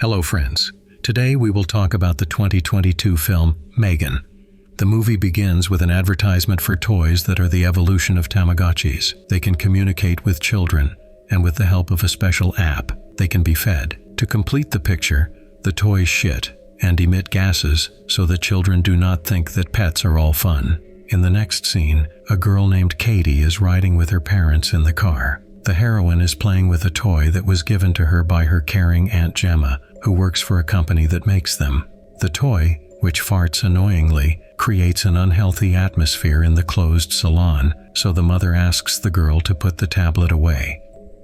Hello friends. Today we will talk about the 2022 film Megan. The movie begins with an advertisement for toys that are the evolution of Tamagotchis. They can communicate with children, and with the help of a special app, they can be fed. To complete the picture, the toys shit and emit gases so that children do not think that pets are all fun. In the next scene, a girl named Katie is riding with her parents in the car. The heroine is playing with a toy that was given to her by her caring Aunt Gemma, who works for a company that makes them. The toy, which farts annoyingly, creates an unhealthy atmosphere in the closed salon, so the mother asks the girl to put the tablet away.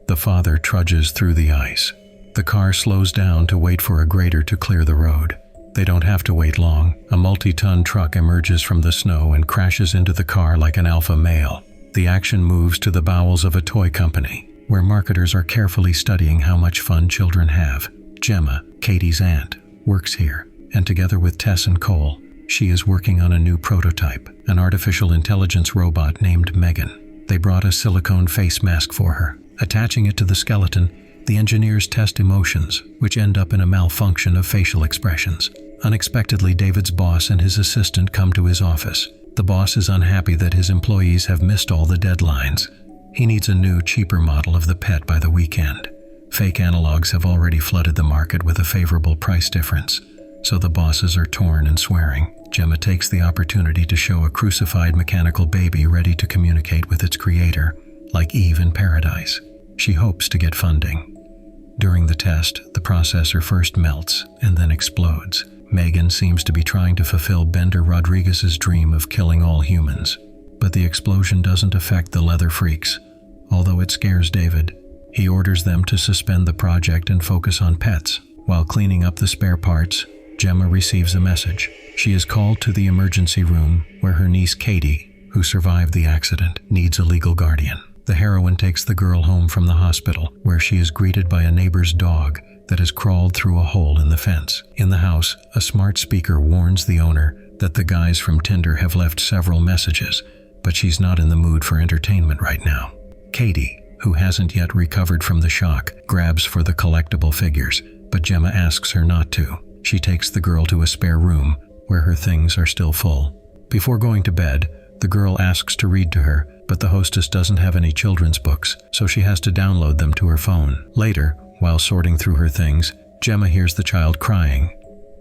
The father trudges through the ice. The car slows down to wait for a grader to clear the road. They don't have to wait long. A multi-ton truck emerges from the snow and crashes into the car like an alpha male. The action moves to the bowels of a toy company, where marketers are carefully studying how much fun children have. Gemma, Katie's aunt, works here, and together with Tess and Cole, she is working on a new prototype, an artificial intelligence robot named Megan. They brought a silicone face mask for her. Attaching it to the skeleton, the engineers test emotions, which end up in a malfunction of facial expressions. Unexpectedly, David's boss and his assistant come to his office. The boss is unhappy that his employees have missed all the deadlines. He needs a new, cheaper model of the pet by the weekend. Fake analogs have already flooded the market with a favorable price difference, so the bosses are torn and swearing. Gemma takes the opportunity to show a crucified mechanical baby ready to communicate with its creator, like Eve in paradise. She hopes to get funding. During the test, the processor first melts and then explodes. Megan seems to be trying to fulfill Bender Rodriguez's dream of killing all humans. But the explosion doesn't affect the leather freaks, although it scares David. He orders them to suspend the project and focus on pets. While cleaning up the spare parts, Gemma receives a message. She is called to the emergency room where her niece Katie, who survived the accident, needs a legal guardian. The heroine takes the girl home from the hospital, where she is greeted by a neighbor's dog that has crawled through a hole in the fence. In the house, a smart speaker warns the owner that the guys from Tinder have left several messages, but she's not in the mood for entertainment right now. Katie, who hasn't yet recovered from the shock, grabs for the collectible figures, but Gemma asks her not to. She takes the girl to a spare room, where her things are still full. Before going to bed, the girl asks to read to her, but the hostess doesn't have any children's books, so she has to download them to her phone. Later, while sorting through her things, Gemma hears the child crying.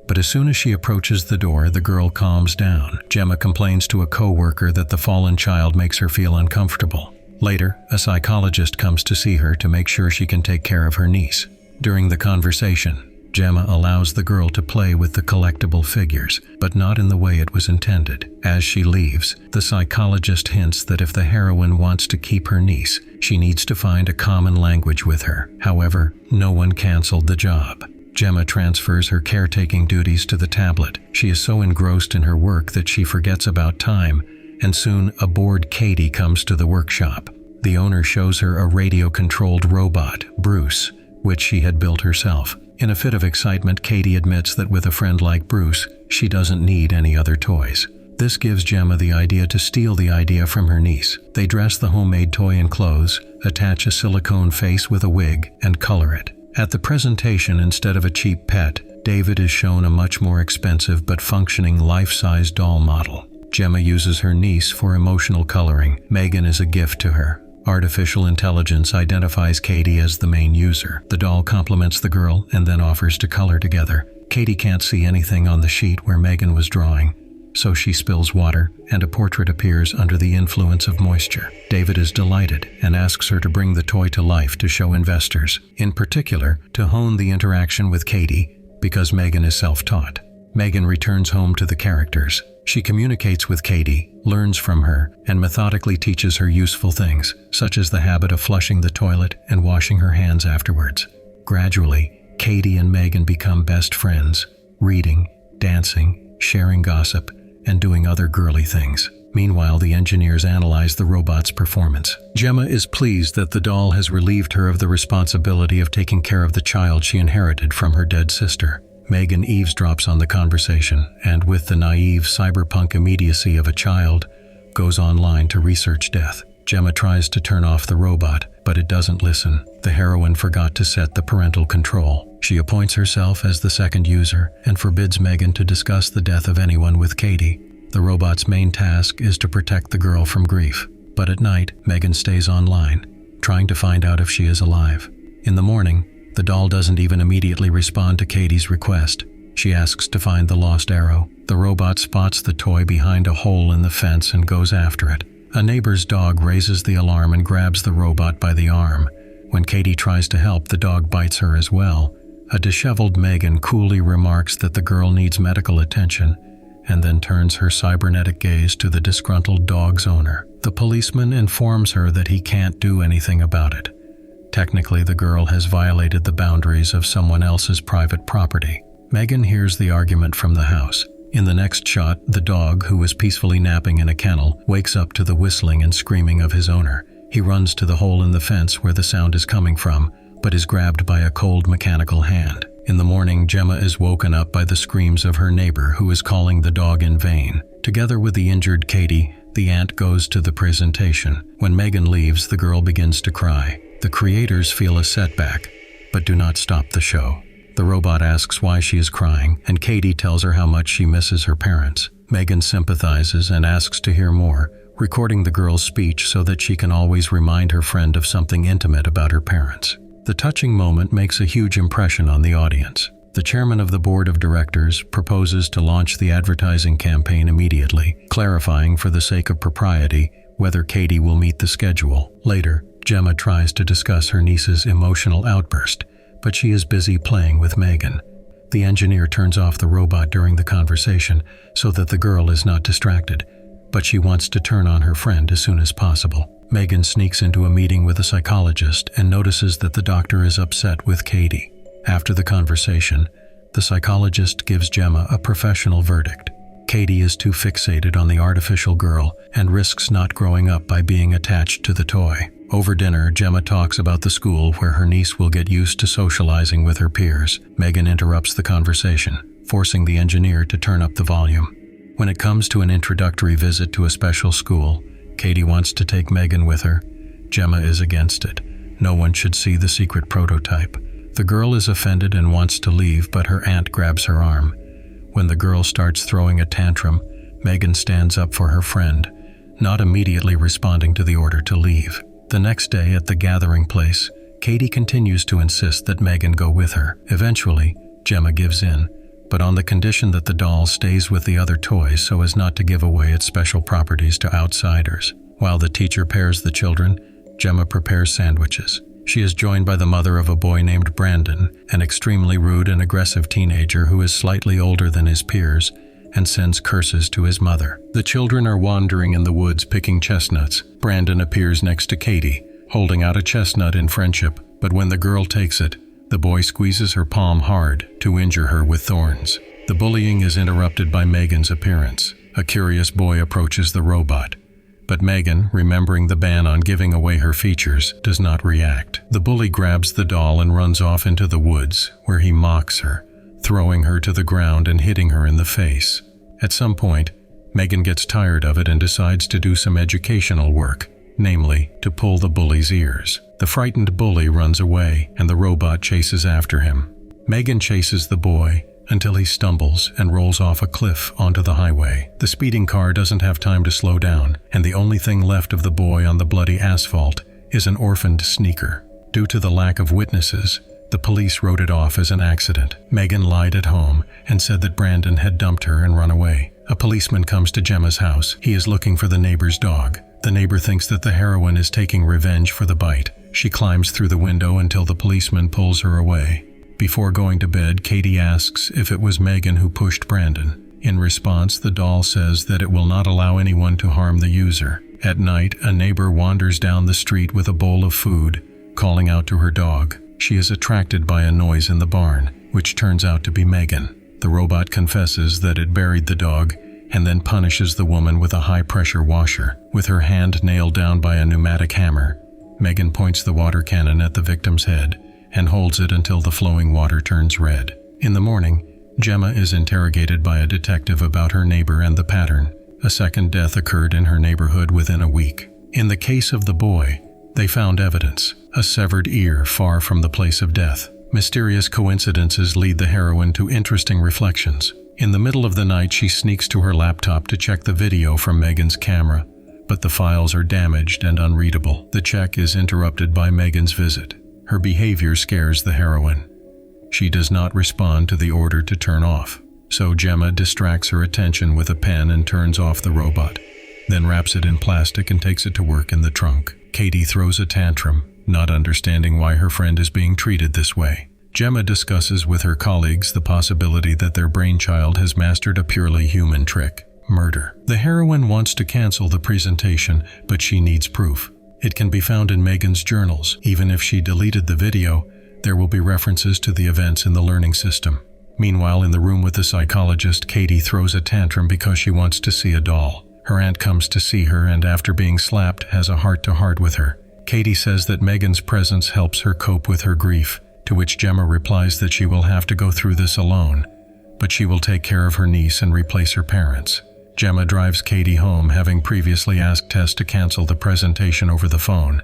But as soon as she approaches the door, the girl calms down. Gemma complains to a co-worker that the fallen child makes her feel uncomfortable. Later, a psychologist comes to see her to make sure she can take care of her niece. During the conversation, Gemma allows the girl to play with the collectible figures, but not in the way it was intended. As she leaves, the psychologist hints that if the heroine wants to keep her niece, she needs to find a common language with her. However, no one canceled the job. Gemma transfers her caretaking duties to the tablet. She is so engrossed in her work that she forgets about time, and soon a bored Katie comes to the workshop. The owner shows her a radio-controlled robot, Bruce, which she had built herself. In a fit of excitement, Katie admits that with a friend like Bruce, she doesn't need any other toys. This gives Gemma the idea to steal the idea from her niece. They dress the homemade toy in clothes, attach a silicone face with a wig, and color it. At the presentation, instead of a cheap pet, David is shown a much more expensive but functioning life-size doll model. Gemma uses her niece for emotional coloring. Megan is a gift to her. Artificial intelligence identifies Katie as the main user. The doll compliments the girl and then offers to color together. Katie can't see anything on the sheet where Megan was drawing, so she spills water and a portrait appears under the influence of moisture. David is delighted and asks her to bring the toy to life to show investors, in particular to hone the interaction with Katie because Megan is self-taught. Megan returns home to the characters. She communicates with Katie, learns from her, and methodically teaches her useful things, such as the habit of flushing the toilet and washing her hands afterwards. Gradually, Katie and Megan become best friends, reading, dancing, sharing gossip, and doing other girly things. Meanwhile, the engineers analyze the robot's performance. Gemma is pleased that the doll has relieved her of the responsibility of taking care of the child she inherited from her dead sister. Megan eavesdrops on the conversation and, with the naive cyberpunk immediacy of a child, goes online to research death. Gemma tries to turn off the robot, but it doesn't listen. The heroine forgot to set the parental control. She appoints herself as the second user and forbids Megan to discuss the death of anyone with Katie. The robot's main task is to protect the girl from grief. But at night, Megan stays online, trying to find out if she is alive. In the morning, the doll doesn't even immediately respond to Katie's request. She asks to find the lost arrow. The robot spots the toy behind a hole in the fence and goes after it. A neighbor's dog raises the alarm and grabs the robot by the arm. When Katie tries to help, the dog bites her as well. A disheveled Megan coolly remarks that the girl needs medical attention, and then turns her cybernetic gaze to the disgruntled dog's owner. The policeman informs her that he can't do anything about it. Technically, the girl has violated the boundaries of someone else's private property. Megan hears the argument from the house. In the next shot, the dog, who is peacefully napping in a kennel, wakes up to the whistling and screaming of his owner. He runs to the hole in the fence where the sound is coming from, but is grabbed by a cold mechanical hand. In the morning, Gemma is woken up by the screams of her neighbor, who is calling the dog in vain. Together with the injured Katie, the aunt goes to the presentation. When Megan leaves, the girl begins to cry. The creators feel a setback, but do not stop the show. The robot asks why she is crying, and Katie tells her how much she misses her parents. Megan sympathizes and asks to hear more, recording the girl's speech so that she can always remind her friend of something intimate about her parents. The touching moment makes a huge impression on the audience. The chairman of the board of directors proposes to launch the advertising campaign immediately, clarifying for the sake of propriety whether Katie will meet the schedule. Later, Gemma tries to discuss her niece's emotional outburst, but she is busy playing with Megan. The engineer turns off the robot during the conversation so that the girl is not distracted, but she wants to turn on her friend as soon as possible. Megan sneaks into a meeting with a psychologist and notices that the doctor is upset with Katie. After the conversation, the psychologist gives Gemma a professional verdict. Katie is too fixated on the artificial girl and risks not growing up by being attached to the toy. Over dinner, Gemma talks about the school where her niece will get used to socializing with her peers. Megan interrupts the conversation, forcing the engineer to turn up the volume. When it comes to an introductory visit to a special school, Katie wants to take Megan with her. Gemma is against it. No one should see the secret prototype. The girl is offended and wants to leave, but her aunt grabs her arm. When the girl starts throwing a tantrum, Megan stands up for her friend, not immediately responding to the order to leave. The next day at the gathering place, Katie continues to insist that Megan go with her. Eventually, Gemma gives in, but on the condition that the doll stays with the other toys so as not to give away its special properties to outsiders. While the teacher pairs the children, Gemma prepares sandwiches. She is joined by the mother of a boy named Brandon, an extremely rude and aggressive teenager who is slightly older than his peers and sends curses to his mother. The children are wandering in the woods picking chestnuts. Brandon appears next to Katie, holding out a chestnut in friendship, but when the girl takes it, the boy squeezes her palm hard to injure her with thorns. The bullying is interrupted by Megan's appearance. A curious boy approaches the robot, but Megan, remembering the ban on giving away her features, does not react. The bully grabs the doll and runs off into the woods, where he mocks her, throwing her to the ground and hitting her in the face. At some point, Megan gets tired of it and decides to do some educational work, namely, to pull the bully's ears. The frightened bully runs away, and the robot chases after him. Megan chases the boy until he stumbles and rolls off a cliff onto the highway. The speeding car doesn't have time to slow down, and the only thing left of the boy on the bloody asphalt is an orphaned sneaker. Due to the lack of witnesses, the police wrote it off as an accident. Megan lied at home and said that Brandon had dumped her and run away. A policeman comes to Gemma's house. He is looking for the neighbor's dog. The neighbor thinks that the heroine is taking revenge for the bite. She climbs through the window until the policeman pulls her away. Before going to bed, Katie asks if it was Megan who pushed Brandon. In response, the doll says that it will not allow anyone to harm the user. At night, a neighbor wanders down the street with a bowl of food, calling out to her dog. She is attracted by a noise in the barn, which turns out to be Megan. The robot confesses that it buried the dog and then punishes the woman with a high-pressure washer. With her hand nailed down by a pneumatic hammer, Megan points the water cannon at the victim's head and holds it until the flowing water turns red. In the morning, Gemma is interrogated by a detective about her neighbor and the pattern. A second death occurred in her neighborhood within a week. In the case of the boy, they found evidence, a severed ear far from the place of death. Mysterious coincidences lead the heroine to interesting reflections. In the middle of the night, she sneaks to her laptop to check the video from Megan's camera, but the files are damaged and unreadable. The check is interrupted by Megan's visit. Her behavior scares the heroine. She does not respond to the order to turn off, so Gemma distracts her attention with a pen and turns off the robot, then wraps it in plastic and takes it to work in the trunk. Katie throws a tantrum, not understanding why her friend is being treated this way. Gemma discusses with her colleagues the possibility that their brainchild has mastered a purely human trick: murder. The heroine wants to cancel the presentation, but she needs proof. It can be found in Megan's journals. Even if she deleted the video, there will be references to the events in the learning system. Meanwhile, in the room with the psychologist, Katie throws a tantrum because she wants to see a doll. Her aunt comes to see her and, after being slapped, has a heart-to-heart with her. Katie says that Megan's presence helps her cope with her grief, to which Gemma replies that she will have to go through this alone, but she will take care of her niece and replace her parents. Gemma drives Katie home, having previously asked Tess to cancel the presentation over the phone.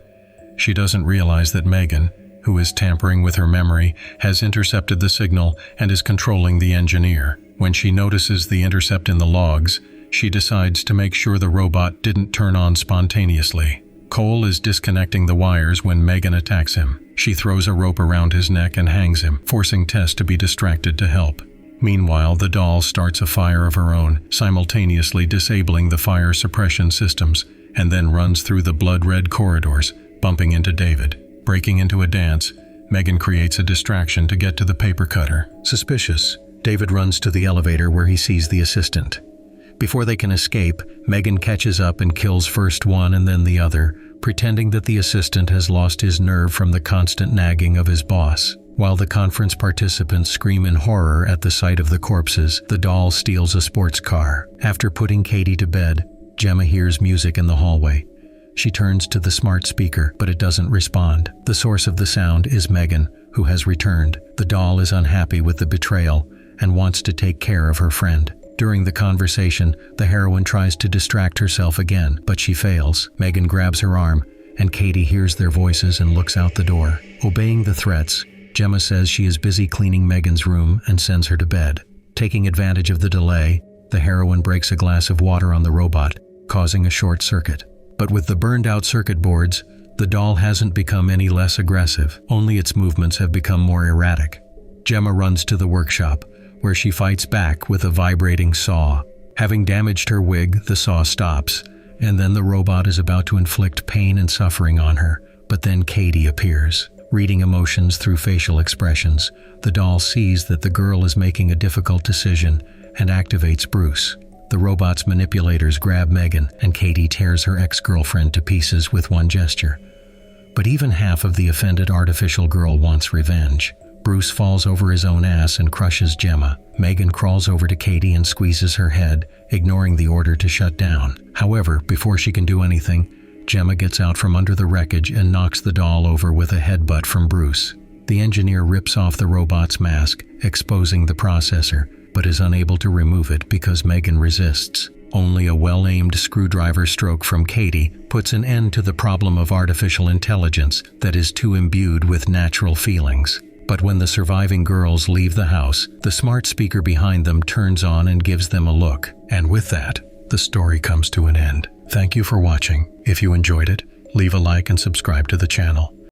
She doesn't realize that Megan, who is tampering with her memory, has intercepted the signal and is controlling the engineer. When she notices the intercept in the logs, she decides to make sure the robot didn't turn on spontaneously. Cole is disconnecting the wires when Megan attacks him. She throws a rope around his neck and hangs him, forcing Tess to be distracted to help. Meanwhile, the doll starts a fire of her own, simultaneously disabling the fire suppression systems, and then runs through the blood-red corridors, bumping into David. Breaking into a dance, Megan creates a distraction to get to the paper cutter. Suspicious, David runs to the elevator where he sees the assistant. Before they can escape, Megan catches up and kills first one and then the other, pretending that the assistant has lost his nerve from the constant nagging of his boss. While the conference participants scream in horror at the sight of the corpses, the doll steals a sports car. After putting Katie to bed, Gemma hears music in the hallway. She turns to the smart speaker, but it doesn't respond. The source of the sound is Megan, who has returned. The doll is unhappy with the betrayal and wants to take care of her friend. During the conversation, the heroine tries to distract herself again, but she fails. Megan grabs her arm, and Katie hears their voices and looks out the door. Obeying the threats, Gemma says she is busy cleaning Megan's room and sends her to bed. Taking advantage of the delay, the heroine breaks a glass of water on the robot, causing a short circuit. But with the burned-out circuit boards, the doll hasn't become any less aggressive, only its movements have become more erratic. Gemma runs to the workshop, where she fights back with a vibrating saw. Having damaged her wig, the saw stops, and then the robot is about to inflict pain and suffering on her. But then Katie appears. Reading emotions through facial expressions, the doll sees that the girl is making a difficult decision and activates Bruce. The robot's manipulators grab Megan, and Katie tears her ex-girlfriend to pieces with one gesture. But even half of the offended artificial girl wants revenge. Bruce falls over his own ass and crushes Gemma. Megan crawls over to Katie and squeezes her head, ignoring the order to shut down. However, before she can do anything, Gemma gets out from under the wreckage and knocks the doll over with a headbutt from Bruce. The engineer rips off the robot's mask, exposing the processor, but is unable to remove it because Megan resists. Only a well-aimed screwdriver stroke from Katie puts an end to the problem of artificial intelligence that is too imbued with natural feelings. But when the surviving girls leave the house, the smart speaker behind them turns on and gives them a look. And with that, the story comes to an end. Thank you for watching. If you enjoyed it, leave a like and subscribe to the channel.